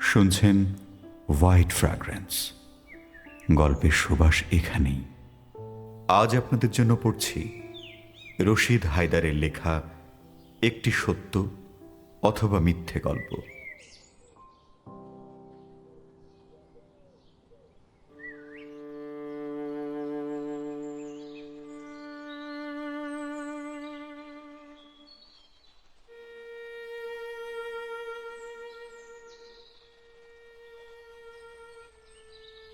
শুনছেন white fragrance, গল্পের সুবাস এখানেই। আজ আপনাদের জন্য পড়ছি রশিদ হায়দারের লেখা একটি সত্য অথবা মিথ্যে গল্প।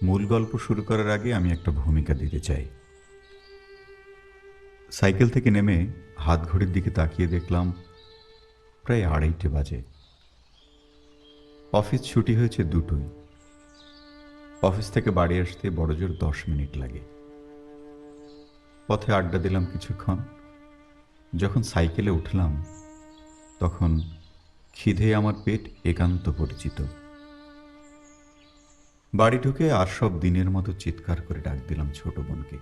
মূল গল্প শুরু করার আগে আমি একটা ভূমিকা দিতে চাই। সাইকেল থেকে নেমে হাত ঘড়ির দিকে তাকিয়ে দেখলাম প্রায় 2:30 বাজে। অফিস ছুটি হয়েছে 2টোয়। অফিস থেকে বাড়ি আসতে বড়জোর 10 মিনিট লাগে। পথে আড্ডা দিলাম কিছুক্ষণ। যখন সাইকেলে উঠলাম তখন খিদে আমার পেট একান্ত পরিচিত। বাড়ি ঢুকে আর সব দিনের মতো চিৎকার করে ডাক দিলাম ছোট বোনকে,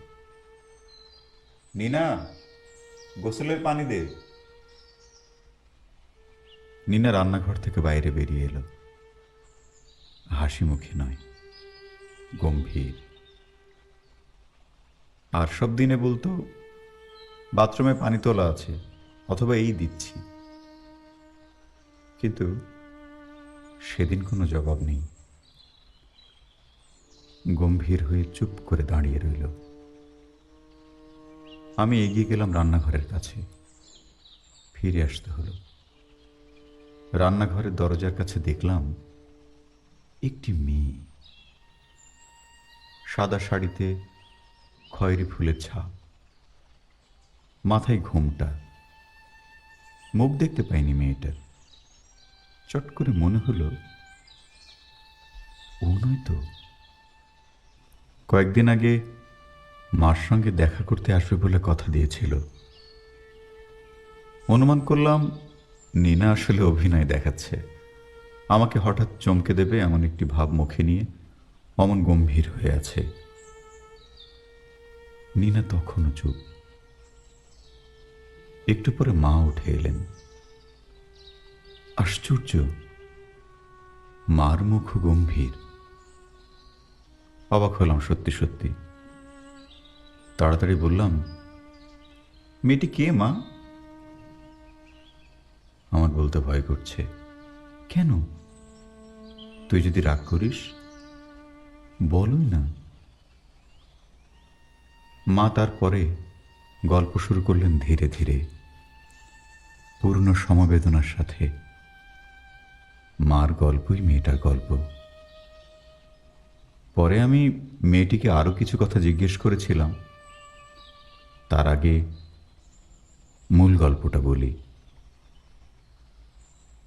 নিনা, গোসলের পানি দে। নিনা রান্নাঘর থেকে বাইরে বেরিয়ে এলো। হাসি মুখে নয়, গম্ভীর। আর সব দিনে বলতো বাথরুমে পানি তোলা আছে, অথবা এই দিচ্ছি। কিন্তু সেদিন কোনো জবাব নেই। গম্ভীর হয়ে চুপ করে দাঁড়িয়ে রইল। আমি এগিয়ে গেলাম রান্নাঘরের কাছে। ফিরে আসতে হলো। রান্নাঘরের দরজার কাছে দেখলাম একটি মেয়ে, সাদা শাড়িতে খয়েরি ফুলের ছাপ, মাথায় ঘোমটা। মুখ দেখতে পাইনি মেয়েটার। চট করে মনে হলো ও নয় তো। কয়েকদিন আগে মার সঙ্গে দেখা করতে আসবে বলে কথা দিয়েছিল। অনুমান করলাম নিনা আসলে অভিনয় দেখাচ্ছে, আমাকে হঠাৎ চমকে দেবে এমন একটি ভাব মুখে নিয়ে অমন গম্ভীর হয়ে আছে। নিনা তখনও চুপ। একটু পরে মা উঠে এলেন। আশ্চর্য, মার মুখ গম্ভীর। অবাক হলাম সত্যি সত্যি। তাড়াতাড়ি বললাম, মেয়েটি কে মা? আমার বলতে ভয় করছে। কেন? তুই যদি রাগ করিস বলই না। মা তারপরে গল্প শুরু করলেন ধীরে ধীরে, পূর্ণ সমবেদনার সাথে। মার গল্পই মেয়েটার গল্প। পরে আমি মেয়েটিকে আরো কিছু কথা জিজ্ঞেস করেছিলাম। তার আগে মূল গল্পটা বলি।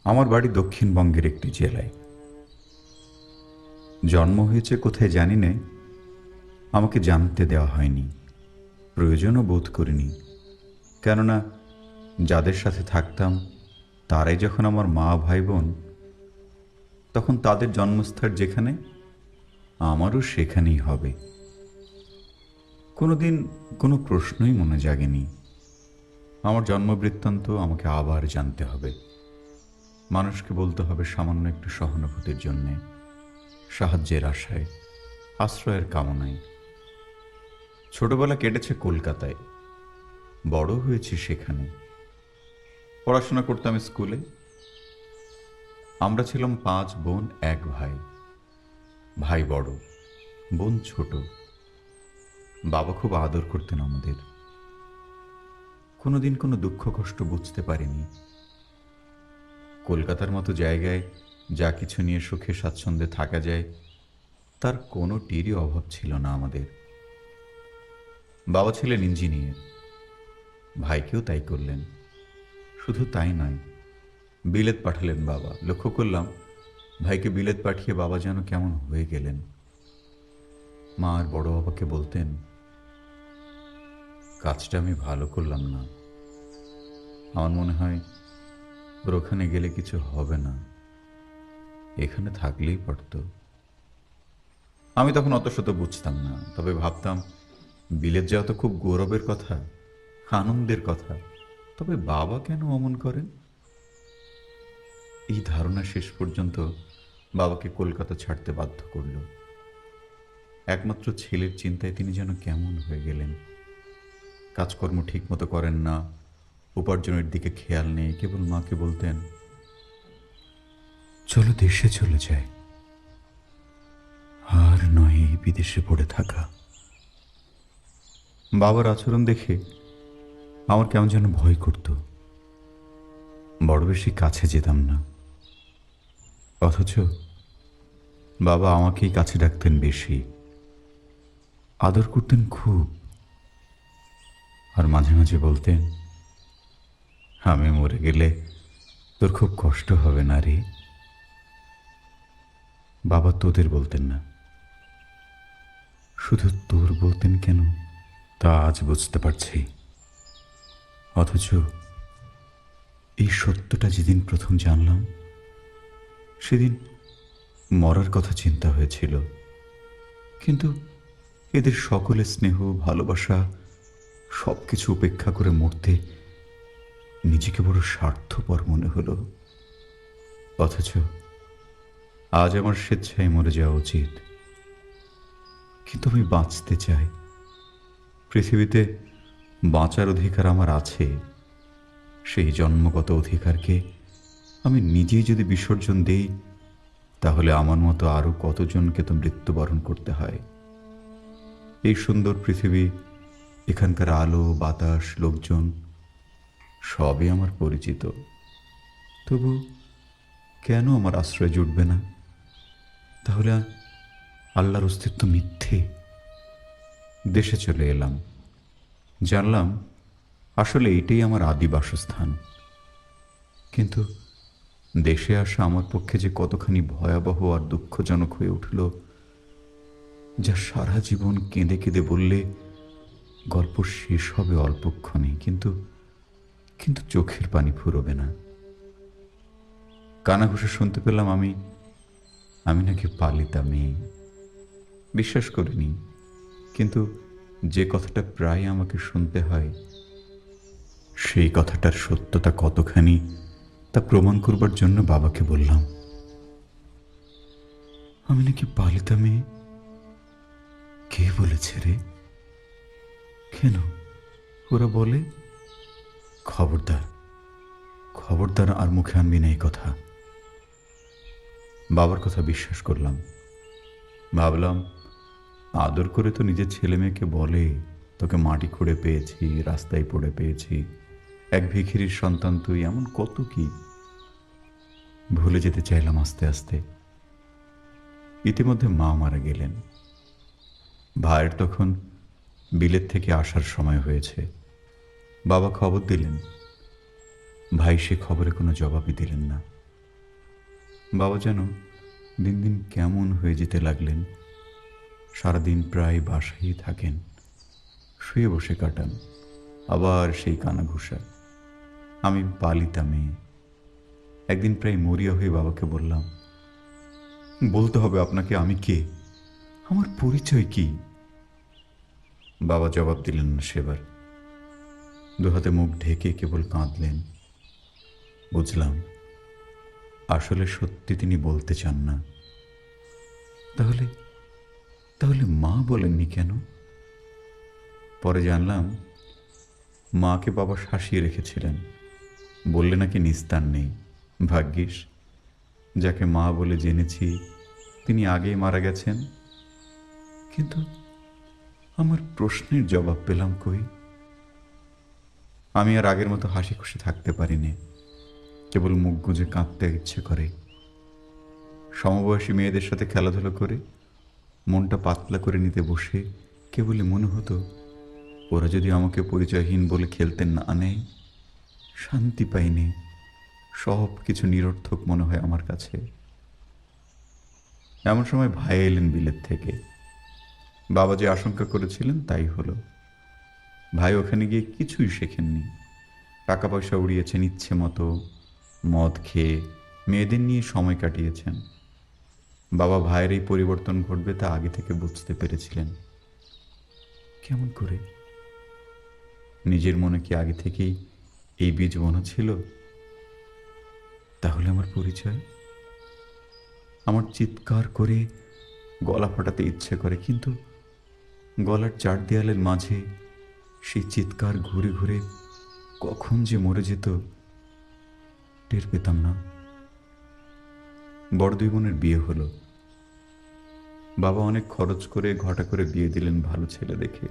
আমার বাড়ি দক্ষিণবঙ্গের একটি জেলায়। জন্ম হয়েছে কোথায় জানি না, আমাকে জানতে দেওয়া হয়নি, প্রয়োজনও বোধ করিনি। কেননা যাদের সাথে থাকতাম তারাই যখন আমার মা ভাই বোন, তখন তাদের জন্মস্থান যেখানে আমারও সেখানেই হবে। কোনোদিন কোনো প্রশ্নই মনে জাগেনি। আমার জন্মবৃত্তান্ত আমাকে আবার জানতে হবে। মানুষকে বলতে হবে সামান্য একটু সহানুভূতির জন্যে, সাহায্যের আশায়, আশ্রয়ের কামনায়। ছোটবেলা কেটেছে কলকাতায়, বড় হয়েছি সেখানে। পড়াশোনা করতাম স্কুলে। আমরা ছিলাম 5 বোন 1 ভাই। ভাই বড়, বোন ছোট। বাবা খুব আদর করতেন আমাদের। কোনোদিন কোনো দুঃখ কষ্ট বুঝতে পারিনি। কলকাতার মতো জায়গায় যা কিছু নিয়ে সুখে স্বাচ্ছন্দ্যে থাকা যায় তার কোনোটিরই অভাব ছিল না আমাদের। বাবা ছিলেন ইঞ্জিনিয়ার, ভাইকেও তাই করলেন। শুধু তাই নয়, বিলেত পাঠালেন বাবা। লক্ষ্য করলাম ভাইকে বিলেত পাঠিয়ে বাবা যেন কেমন হয়ে গেলেন। মা আর বড় বাবাকে বলতেন, কাজটা আমি ভালো করলাম না। আমার মনে হয় ওর ওখানে গেলে কিছু হবে না, এখানে থাকলেই পারত। আমি তখন অত শত বুঝতাম না, তবে ভাবতাম বিলেত যাওয়া তো খুব গৌরবের কথা, আনন্দের কথা। তবে বাবা কেন অমন করেন? এই ধারণা শেষ পর্যন্ত বাবাকে কলকাতা ছাড়তে বাধ্য করল। একমাত্র ছেলের চিন্তায় তিনি যেন কেমন হয়ে গেলেন। কাজকর্ম ঠিকমতো করেন না, উপার্জনের দিকে খেয়াল নেই, কেবল মাকে বলতেন, চলো দেশে চলে যায়, আর নয় এই বিদেশে পড়ে থাকা। বাবার আচরণ দেখে আমার কেমন যেন ভয় করত। বড় বেশি কাছে যেতাম না, অথচ বাবা আমাকেই কাছে ডাকতেন বেশি, আদর করতেন খুব, আর মাঝে মাঝে বলতেন, আমি মরে গেলে তোর খুব কষ্ট হবে না রে। বাবা তোদের বলতেন না, শুধু তোর বলতেন কেন তা আজ বুঝতে পারছি। অথচ এই সত্যটা যেদিন প্রথম জানলাম, সেদিন মরার কথা চিন্তা হয়েছিল। কিন্তু এদের সকলের স্নেহ, ভালোবাসা সব কিছু উপেক্ষা করে মরতে নিজেকে বড় স্বার্থপর মনে হলো। অথচ আজ আমার স্বেচ্ছায় মরে যাওয়া উচিত, কিন্তু আমি বাঁচতে চাই। পৃথিবীতে বাঁচার অধিকার আমার আছে। সেই জন্মগত অধিকারকে আমি নিজেই যদি বিসর্জন দেই, তাহলে আমার মতো আরো কতজনকে তো মৃত্যুবরণ করতে হয়। এই সুন্দর পৃথিবী, এখানকার আলো, বাতাস, লোকজন সবই আমার পরিচিত। তবু কেন আমার আশ্রয় জুটবে না? তাহলে আল্লাহর অস্তিত্ব মিথ্যে। দেশে চলে এলাম। জানলাম আসলে এটাই আমার আদি বাসস্থান। কিন্তু দেশে আসা আমার পক্ষে যে কতখানি ভয়াবহ আর দুঃখজনক হয়ে উঠল, যা সারা জীবন কেঁদে কেঁদে বললে গল্প শেষ হবে অল্পক্ষণে, কিন্তু কিন্তু চোখের পানি ফুরোবে না। কানাঘুষে শুনতে পেলাম আমি নাকি পালিতা মেয়ে। বিশ্বাস করিনি, কিন্তু যে কথাটা প্রায় আমাকে শুনতে হয়, সেই কথাটার সত্যতা কতখানি তা প্রমাণ করবার জন্য বাবাকে বললাম, আমি নাকি পালিতা মেয়ে। কে বলেছে রে? কেন ওরা বলে? খবরদার, খবরদার আর মুখে আনবি না এই কথা। বাবার কথা বিশ্বাস করলাম। ভাবলাম, আদর করে তো নিজের ছেলে মেয়েকে বলে, তোকে মাটি খুঁড়ে পেয়েছি, রাস্তায় পড়ে পেয়েছি, এক ভিখিরির সন্তান তুই, এমন কত কি। ভুলে যেতে চাইলাম আস্তে আস্তে। ইতিমধ্যে মা মারা গেলেন। ভাইয়ের তখন বিলেত থেকে আসার সময় হয়েছে। বাবা খবর দিলেন। ভাই সে খবরে কোনো জবাবই দিলেন না। বাবা যেন দিন দিন কেমন হয়ে যেতে লাগলেন। সারাদিন প্রায় বাসায়ই থাকেন, শুয়ে বসে কাটান, আবার সেই কানাঘুষা। আমি পালিতা মেয়ে। একদিন প্রায় মরিয়া হয়ে বাবাকে বললাম, বলতে হবে আপনাকে আমি কে, আমার পরিচয় কি? বাবা জবাব দিলেন না সেবার। দুহাতে মুখ ঢেকে কেবল কাঁদলেন। বুঝলাম, আসলে সত্যি তিনি বলতে চান না। তাহলে তাহলে মা বলেননি কেন? পরে জানলাম, মাকে বাবা শাসিয়ে রেখেছিলেন, বললে নাকি নিস্তার নেই। ভাগ্যিস যাকে মা বলে জেনেছি তিনি আগেই মারা গেছেন। কিন্তু আমার প্রশ্নের জবাব পেলাম কই? আমি আর আগের মতো হাসি খুশি থাকতে পারিনি, কেবল মুখ গুঁজে কাঁদতে ইচ্ছে করে। সমবয়সী মেয়েদের সাথে খেলাধুলো করে মনটা পাতলা করে নিতে বসে কেবলই মনে হতো, ওরা যদি আমাকে পরিচয়হীন বলে খেলতে না নেয়, শান্তি পাইনি। সব কিছু নিরর্থক মনে হয় আমার কাছে। এমন সময় ভাই এলেন বিলেত থেকে। বাবা যে আশঙ্কা করেছিলেন তাই হলো। ভাই ওখানে গিয়ে কিছুই শেখেননি। টাকা পয়সা উড়িয়েছেন ইচ্ছে মতো, মদ খেয়ে মেয়েদের নিয়ে সময় কাটিয়েছেন। বাবা ভাইয়ের এই পরিবর্তন ঘটবে তা আগে থেকে বুঝতে পেরেছিলেন। কেমন করে? নিজের মনে কি আগে থেকেই এই বীজ বোনা ছিল? তাহলে আমার পরিচয়? আমার চিৎকার করে গলা ফাটাতে ইচ্ছে করে, কিন্তু গলার চার দেয়ালের মাঝে সেই চিৎকার ঘুরে ঘুরে কখন যে মরে যেত টের পেতাম না। বড় দুই বোনের বিয়ে হলো। বাবা অনেক খরচ করে ঘটা করে বিয়ে দিলেন ভালো ছেলে দেখে।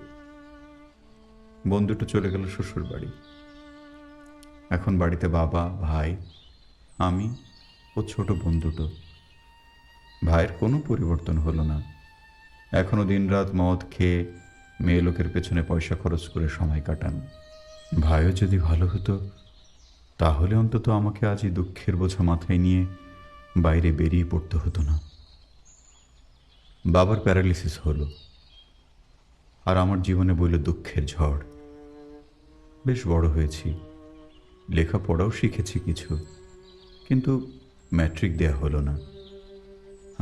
বোন দুটো চলে গেল শ্বশুর বাড়ি। এখন বাড়িতে বাবা, ভাই, আমি ও ছোট বোন দুটো। ভাইয়ের কোনো পরিবর্তন হলো না, এখনো দিনরাত মদ খেয়ে মেয়ে লোকের পেছনে পয়সা খরচ করে সময় কাটান। ভাইও যদি ভালো হতো তাহলে অন্তত আমাকে আজ এই দুঃখের বোঝা মাথায় নিয়ে বাইরে বেরিয়ে পড়তে হতো না। বাবার প্যারালিসিস হলো, আর আমার জীবনে বইল দুঃখের ঝড়। বেশ বড় হয়েছি, লেখাপড়াও শিখেছি কিছু, কিন্তু ম্যাট্রিক দেয়া হলো না।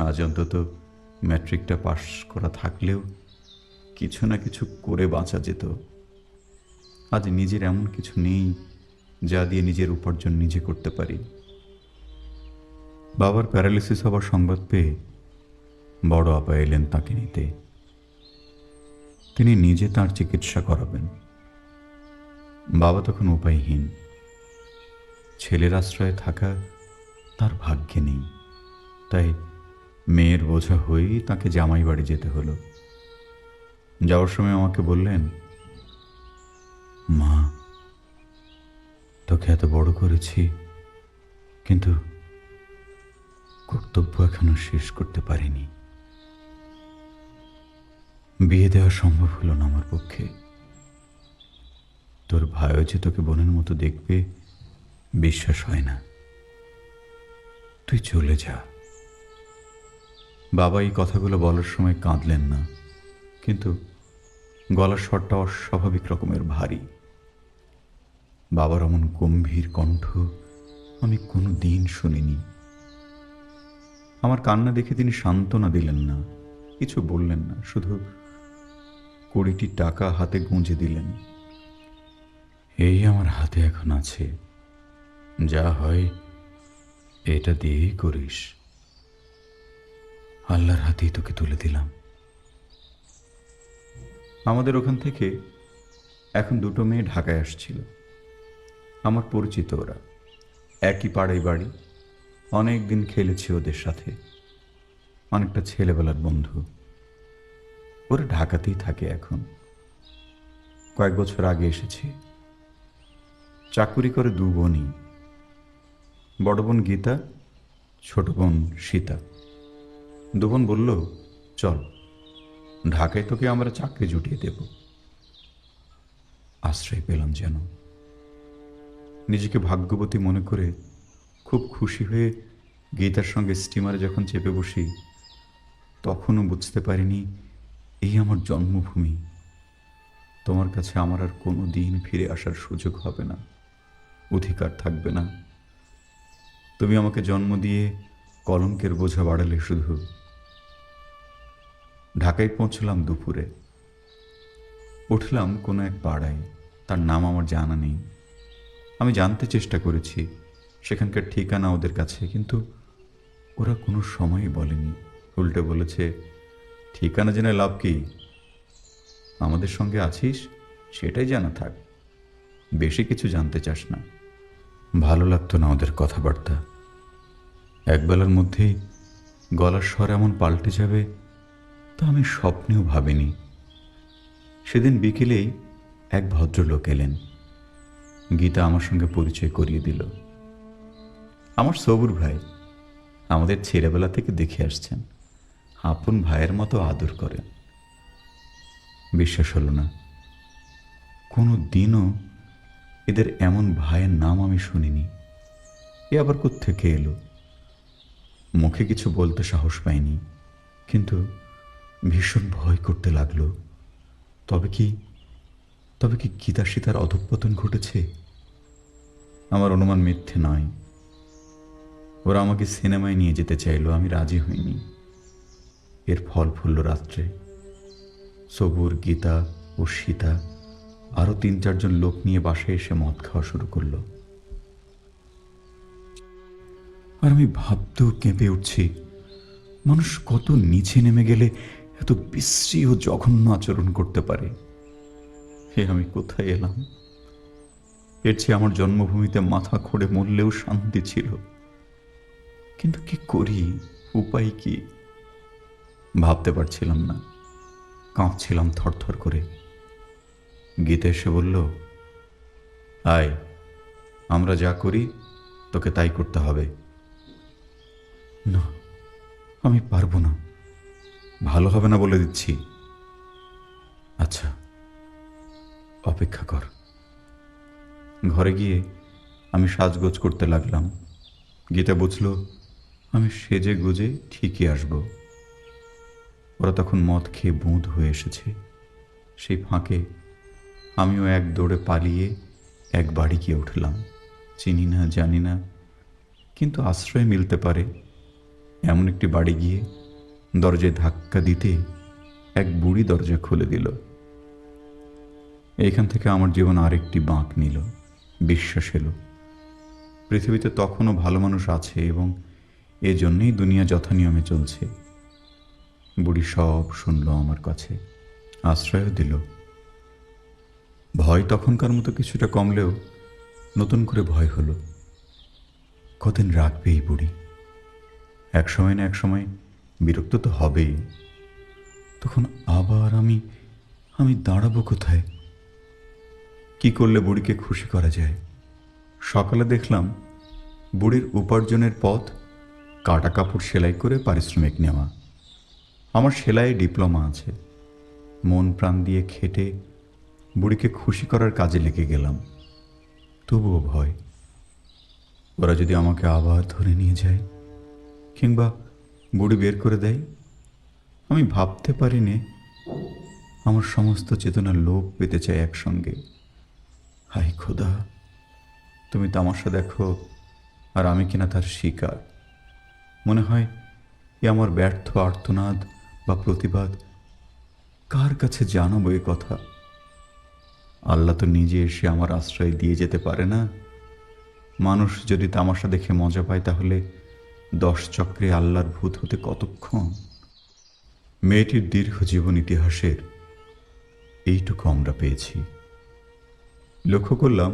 আজ অন্তত ম্যাট্রিকটা পাশ করা থাকলেও কিছু না কিছু করে বাঁচা যেত। আজ নিজের এমন কিছু নেই যা দিয়ে নিজের উপার্জন নিজে করতে পারি। বাবার প্যারালিসিস হবার সংবাদ পেয়ে বড় আপা এলেন তাকে নিতে। তিনি নিজে তার চিকিৎসা করাবেন। বাবা তখন উপায়হীন, ছেলের আশ্রয়ে থাকা তার ভাগ্যে নেই, তাই মেয়ের বোঝা হয়েই তাকে জামাই বাড়ি যেতে হলো। যাওয়ার সময় আমাকে বললেন, মা, তোকে এত বড় করেছি, কিন্তু কর্তব্য এখনো শেষ করতে পারিনি। বিয়ে দেওয়া সম্ভব হলো না আমার পক্ষে। তোর ভাইও যে তোকে বোনের মতো দেখবে বিশ্বাস হয় না। তুই চলে যা। বাবা এই কথাগুলো বলার সময় কাঁদলেন না, কিন্তু গলার স্বরটা অস্বাভাবিক রকমের ভারী। বাবার অমন গম্ভীর কণ্ঠ আমি কোনো দিন শুনিনি। আমার কান্না দেখে তিনি সান্ত্বনা দিলেন না, কিছু বললেন না, শুধু 20টি টাকা হাতে গুঁজে দিলেন। এই আমার হাতে এখন আছে, যা হয় এটা দিয়েই করিস। আল্লাহর হাতেই তোকে তুলে দিলাম। আমাদের ওখান থেকে এখন দুটো মেয়ে ঢাকায় আসছিল। আমার পরিচিত ওরা, একই পাড়ায় বাড়ি, অনেক দিন খেলেছি ওদের সাথে, অনেকটা ছেলেবেলার বন্ধু। ওরা ঢাকাতেই থাকে এখন। কয়েক বছর আগে এসেছি। চাকুরি করে দু বোনই, বড় বোন গীতা, ছোট বোন সীতা। দু বোন বলল, চল ঢাকায় তোকে আমরা চাকরি জুটিয়ে দেব। আশ্রয় পেলাম যেন। নিজেকে ভাগ্যবতী মনে করে খুব খুশি হয়ে গীতার সঙ্গে স্টিমারে যখন চেপে বসি, তখনও বুঝতে পারিনি এই আমার জন্মভূমি। তোমার কাছে আমার আর কোনো দিন ফিরে আসার সুযোগ হবে না, অধিকার থাকবে না। তুমি আমাকে জন্ম দিয়ে কলঙ্কের বোঝা বাড়ালে শুধু। ঢাকায় পৌঁছলাম দুপুরে। উঠলাম কোনো এক পাড়ায়, তার নাম আমার জানা নেই। আমি জানতে চেষ্টা করেছি সেখানকার ঠিকানা ওদের কাছে, কিন্তু ওরা কোনো সময়ই বলেনি। উল্টে বলেছে, ঠিকানা জেনে লাভ কি, আমাদের সঙ্গে আছিস সেটাই জানা থাক, বেশি কিছু জানতে চাস না। ভালো লাগতো না ওদের কথাবার্তা। একবেলার মধ্যেই গলার স্বর এমন পাল্টে যাবে তা আমি স্বপ্নেও ভাবিনি। সেদিন বিকেলেই এক ভদ্রলোক এলেন। গীতা আমার সঙ্গে পরিচয় করিয়ে দিল। আমার সবুর ভাই, আমাদের ছেলেবেলা থেকে দেখে আসছেন, আপন ভাইয়ের মতো আদর করেন। বিশ্বাস হলো না, কোনো দিনও এদের এমন ভাইয়ের নাম আমি শুনিনি। এ আবার কোত্থেকে এলো? মুখে কিছু বলতে সাহস পাইনি, কিন্তু ভীষণ ভয় করতে লাগলো। তবে কি গীতা সীতার অধঃপতন ঘটেছে? আমার অনুমান মিথ্যে নয়। ওরা আমাকে সিনেমায় নিয়ে যেতে চাইলো, আমি রাজি হইনি। এর ফল ফুলল রাত্রে। সবুর, গীতা ও সীতা আরও 3-4 জন লোক নিয়ে বাসায় এসে মদ খাওয়া শুরু করলো। আর আমি ভাবতেও কেঁপে উঠছি, মানুষ কত নিচে নেমে গেলে এত বিশ্রী ও জঘন্য আচরণ করতে পারে। হে, আমি কোথায় এলাম? এর চেয়ে আমার জন্মভূমিতে মাথা খুঁড়ে মরলেও শান্তি ছিল। কিন্তু কি করি, উপায় কি? ভাবতে পারছিলাম না, কাঁপছিলাম থরথর করে। গীতা এসে বলল, আয়, আমরা যা করি তোকে তাই করতে হবে। না, আমি পারবো না, ভালো হবে না বলে দিচ্ছি। আচ্ছা, অপেক্ষা কর। ঘরে গিয়ে আমি সাজগোজ করতে লাগলাম। গীতা বুঝল আমি সেজে গুজে ঠিকই আসব। ওরা তখন মদ খেয়ে বুঁদ হয়ে এসেছে। সেই ফাঁকে আমিও এক দৌড়ে পালিয়ে এক বাড়ি গিয়ে উঠলাম। চিনি না, জানি না, কিন্তু আশ্রয় মিলতে পারে এমন একটি বাড়ি গিয়ে দরজায় ধাক্কা দিতে এক বুড়ি দরজা খুলে দিল। এইখান থেকে আমার জীবন আরেকটি বাঁক নিল। বিশ্বাস এলো পৃথিবীতে তখনও ভালো মানুষ আছে এবং এজন্যই দুনিয়া যথানিয়মে চলছে। বুড়ি সব শুনল আমার কাছে, আশ্রয়ও দিল। ভয় তখনকার মতো কিছুটা কমলেও নতুন করে ভয় হলো। কদিন রাখবে এই বুড়ি? এক সময় না এক সময় বিরক্ত তো হবেই। তখন আবার আমি আমি দাঁড়াবো কোথায়? কি করলে বুড়িকে খুশি করা যায়? সকালে দেখলাম বুড়ির উপার্জনের পথ কাটা কাপড় সেলাই করে পারিশ্রমিক নেওয়া। আমার সেলাই ডিপ্লোমা আছে। মন প্রাণ দিয়ে খেটে বুড়িকে খুশি করার কাজে লেগে গেলাম। তবুও ভয়, ওরা যদি আমাকে আবার ধরে নিয়ে যায় কিংবা বুড়ি বের করে দেয়। আমি ভাবতে পারিনি আমার সমস্ত চেতনা লোপ পেতে চায় একসঙ্গে। হাই খোদা, তুমি তামাশা দেখো আর আমি কিনা তার শিকার। মনে হয় এ আমার ব্যর্থ আর্তনাদ বা প্রতিবাদ কার কাছে জানাবো এ কথা? আল্লাহ তো নিজে এসে আমার আশ্রয় দিয়ে যেতে পারে না। মানুষ যদি তামাশা দেখে মজা পায় তাহলে 10 চক্রে আল্লাহর ভূত হতে কতক্ষণ? মেয়েটির দীর্ঘ জীবন ইতিহাসের এইটুকু আমরা পেয়েছি। লক্ষ্য করলাম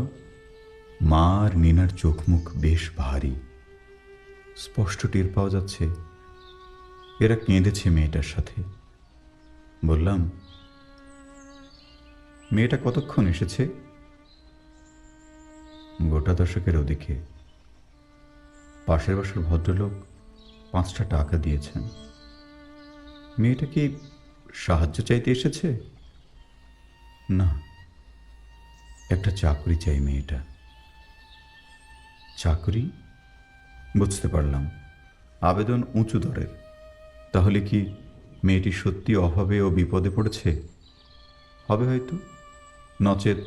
মা আর নিনার চোখ মুখ বেশ ভারী। স্পষ্ট টের পাওয়া যাচ্ছে এরা কেঁদেছে মেয়েটার সাথে। বললাম, মেয়েটা কতক্ষণ এসেছে? গোটা দশকের ওদিকে। পাশের বাসার ভদ্রলোক 5টা টাকা দিয়েছেন। মেয়েটা কি সাহায্য চাইতে এসেছে? না, একটা চাকরি চাই মেয়েটা। চাকরি? বুঝতে পারলাম, আবেদন উঁচু দরের। তাহলে কি মেয়েটি সত্যি অভাবে ও বিপদে পড়েছে? হবে হয়তো, নচেত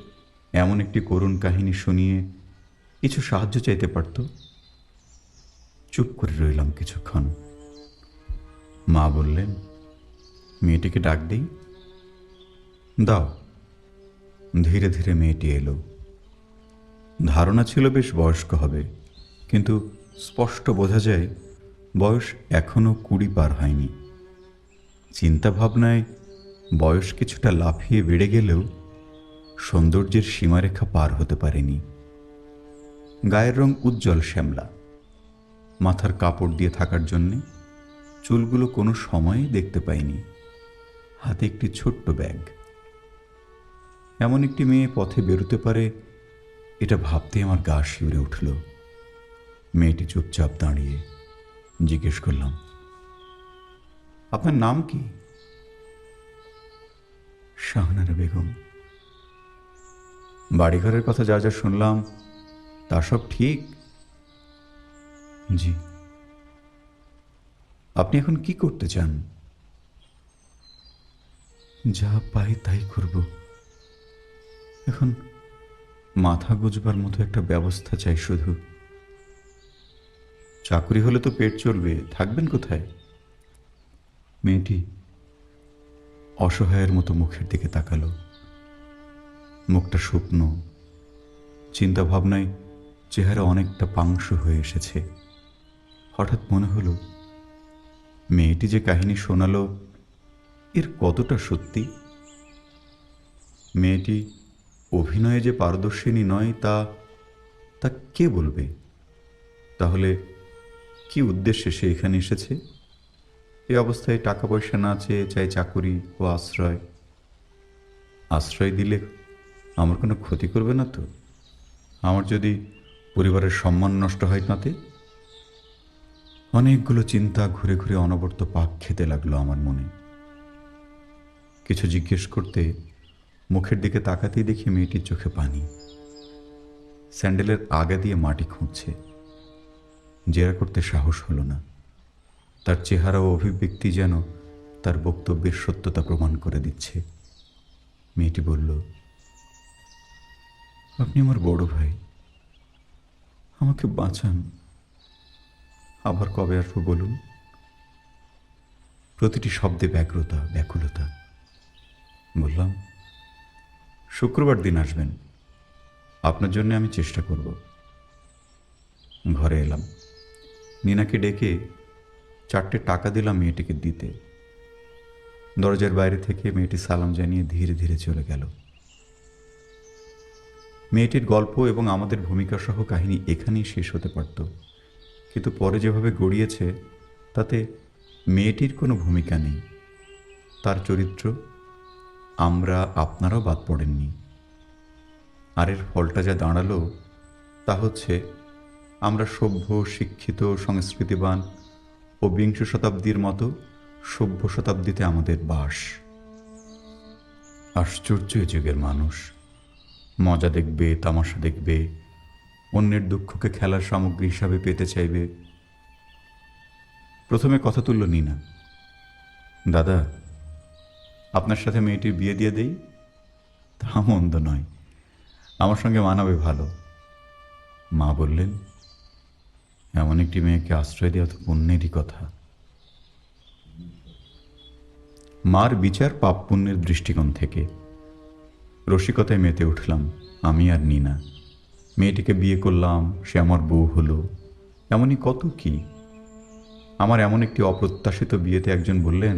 এমন একটি করুণ কাহিনী শুনিয়ে কিছু সাহায্য চাইতে পারত। চুপ করে রইলাম কিছুক্ষণ। মা বললেন, মেয়েটিকে ডাক দিই। দাও। ধীরে ধীরে মেয়েটি এলো। ধারণা ছিল বেশ বয়স্ক হবে, কিন্তু স্পষ্ট বোঝা যায় বয়স এখনো 20 পার হয়নি। চিন্তা ভাবনায় বয়স কিছুটা লাফিয়ে বেড়ে গেলেও সৌন্দর্যের সীমারেখা পার হতে পারেনি। গায়ের রং উজ্জ্বল শ্যামলা। মাথার কাপড় দিয়ে থাকার জন্যে চুলগুলো কোনো সময়ে দেখতে পাইনি। হাতে একটি ছোট্ট ব্যাগ। এমন একটি মেয়ে পথে বেরোতে পারে এটা ভাবতে আমার গা শিউরে উঠল। মেয়েটি চুপচাপ দাঁড়িয়ে। জিজ্ঞেস করলাম, আপনার নাম কি? শাহনারা বেগম। বাড়িঘরের কথা যা যা শুনলাম তা সব ঠিক? জি। আপনি এখন কি করতে চান? যা পাই তাই করব। এখন মাথা গুজবার মতো একটা ব্যবস্থা চাই শুধু। চাকরি হলে তো পেট চলবে, থাকবেন কোথায়? মেয়েটি অসহায়ের মতো মুখের দিকে তাকালো। মুখটা শুকনো, চিন্তা ভাবনায় চেহারা অনেকটা পাংশু হয়ে এসেছে। হঠাৎ মনে হলো মেয়েটি যে কাহিনী শোনালো এর কতটা সত্যি। মেয়েটি অভিনয়ে যে পারদর্শিনী নয় তা তা কে বলবে? তাহলে কি উদ্দেশ্যে সে এখানে এসেছে? এই অবস্থায় টাকা পয়সা না চেয়ে চাই চাকুরি ও আশ্রয়। আশ্রয় দিলে আমার কোনো ক্ষতি করবে না তো? আমার যদি পরিবারের সম্মান নষ্ট হয় তাতে? অনেকগুলো চিন্তা ঘুরে ঘুরে অনবরত পাক খেতে লাগলো আমার মনে। কিছু জিজ্ঞেস করতে মুখের দিকে তাকাতেই দেখি মেয়েটির চোখে পানি, স্যান্ডেলের আগা দিয়ে মাটি খুঁড়ছে। জেরা করতে সাহস হলো না। তার চেহারা ও অভিব্যক্তি যেন তার বক্তব্যের সত্যতা প্রমাণ করে দিচ্ছে। মেয়েটি বলল, আপনি আমার বড় ভাই, আমাকে বাঁচান। আবার কবে আসবো বলুন? প্রতিটি শব্দে ব্যগ্রতা, ব্যাকুলতা। বললাম, শুক্রবার দিন আসবেন, আপনার জন্য আমি চেষ্টা করব। ঘরে এলাম, নিনাকে ডেকে 4টে টাকা দিলাম মেয়েটিকে দিতে। দরজার বাইরে থেকে মেয়েটি সালাম জানিয়ে ধীরে ধীরে চলে গেল। মেয়েটির গল্প এবং আমাদের ভূমিকা সহ কাহিনী এখানেই শেষ হতে পারত, কিন্তু পরে যেভাবে গড়িয়েছে তাতে মেয়েটির কোনো ভূমিকা নেই। তার চরিত্র আমরা, আপনারাও বাদ পড়েননি। আর এর ফলটা যা দাঁড়ালো তা হচ্ছে আমরা সভ্য, শিক্ষিত, সংস্কৃতিবান ও বিংশ শতাব্দীর মতো সভ্য শতাব্দীতে আমাদের বাস। আশ্চর্য এ যুগের মানুষ। মজা দেখবে, তামাশা দেখবে, অন্যের দুঃখকে খেলার সামগ্রী হিসাবে পেতে চাইবে। প্রথমে কথা তুলল নিনা, দাদা, আপনার সাথে মেয়েটির বিয়ে দিয়ে দেই? তা মন্দ নয়, আমার সঙ্গে মানাবে ভালো। মা বললেন, এমন একটি মেয়েকে আশ্রয় দেওয়া তো পুণ্যেরই কথা। মার বিচার পাপ পুণ্যের দৃষ্টিকোণ থেকে। রসিকতায় মেতে উঠলাম আমি আর নিনা। মেয়েটিকে বিয়ে করলাম, সে আমার বউ হলো, এমনই কত কি। আমার এমন একটি অপ্রত্যাশিত বিয়েতে একজন বললেন,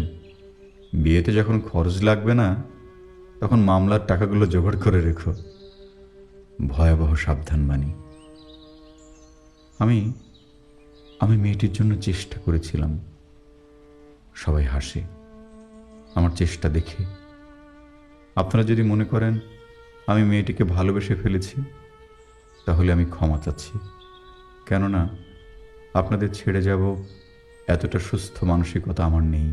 বিয়েতে যখন খরচ লাগবে না তখন মামলার টাকাগুলো জোগাড় করে রেখো। ভয়াবহ সাবধানবাণী। আমি আমি মেয়েটির জন্য চেষ্টা করেছিলাম। সবাই হাসে আমার চেষ্টা দেখে। আপনারা যদি মনে করেন আমি মেয়েটিকে ভালোবেসে ফেলেছি তাহলে আমি ক্ষমা চাচ্ছি, কেননা আপনাদের ছেড়ে যাব এতটা সুস্থ মানসিকতা আমার নেই।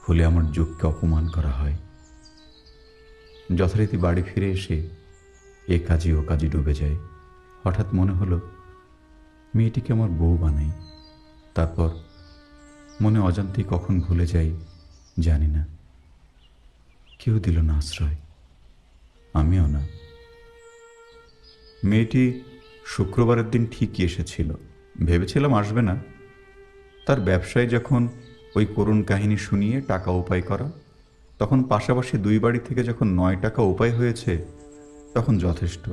হলে আমার যুগকে অপমান করা হয়। যথারীতি বাড়ি ফিরে এসে এ কাজে ও কাজে ডুবে যায়। হঠাৎ মনে হলো মেয়েটিকে আমার বউ বানাই। তারপর মনে অজান্তেই কখন ভুলে যাই জানি না। কেউ দিল না আশ্রয়, আমিও না। মেয়েটি শুক্রবারের দিন ঠিকই এসেছিল। ভেবেছিলাম আসবে না। তার ব্যবসায় যখন ওই করুণ কাহিনী শুনিয়ে টাকা উপায় করা, তখন পাশাপাশি 2 বাড়ি থেকে যখন 9 টাকা উপায় হয়েছে তখন যথেষ্ট।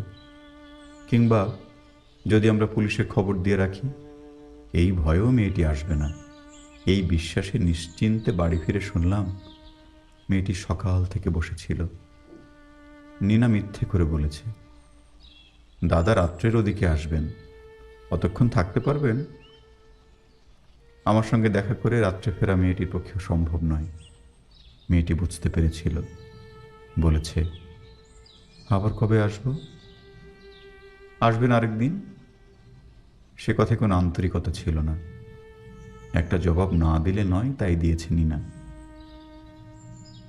কিংবা যদি আমরা পুলিশে খবর দিয়ে রাখি, এই ভয়েও মেয়েটি আসবে না। এই বিশ্বাসে নিশ্চিন্তে বাড়ি ফিরে শুনলাম মেয়েটি সকাল থেকে বসেছিল। নিনা মিথ্যে করে বলেছে, দাদা রাত্রের ওদিকে আসবেন, অতক্ষণ থাকতে পারবেন? আমার সঙ্গে দেখা করে রাত্রে ফেরা মেয়েটির পক্ষে সম্ভব নয়। মেয়েটি বুঝতে পেরেছিল। বলেছে, আবার কবে আসব? আসবেন আরেকদিন। সে কথায় কোনো আন্তরিকতা ছিল না। একটা জবাব না দিলে নয়, তাই দিয়েছে নিনা।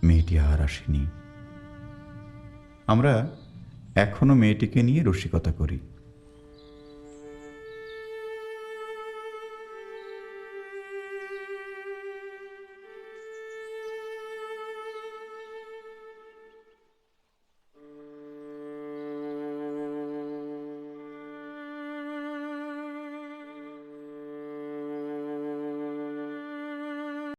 মেয়েটি আর আসেনি। আমরা এখনো মেয়েটিকে নিয়ে রসিকতা করি।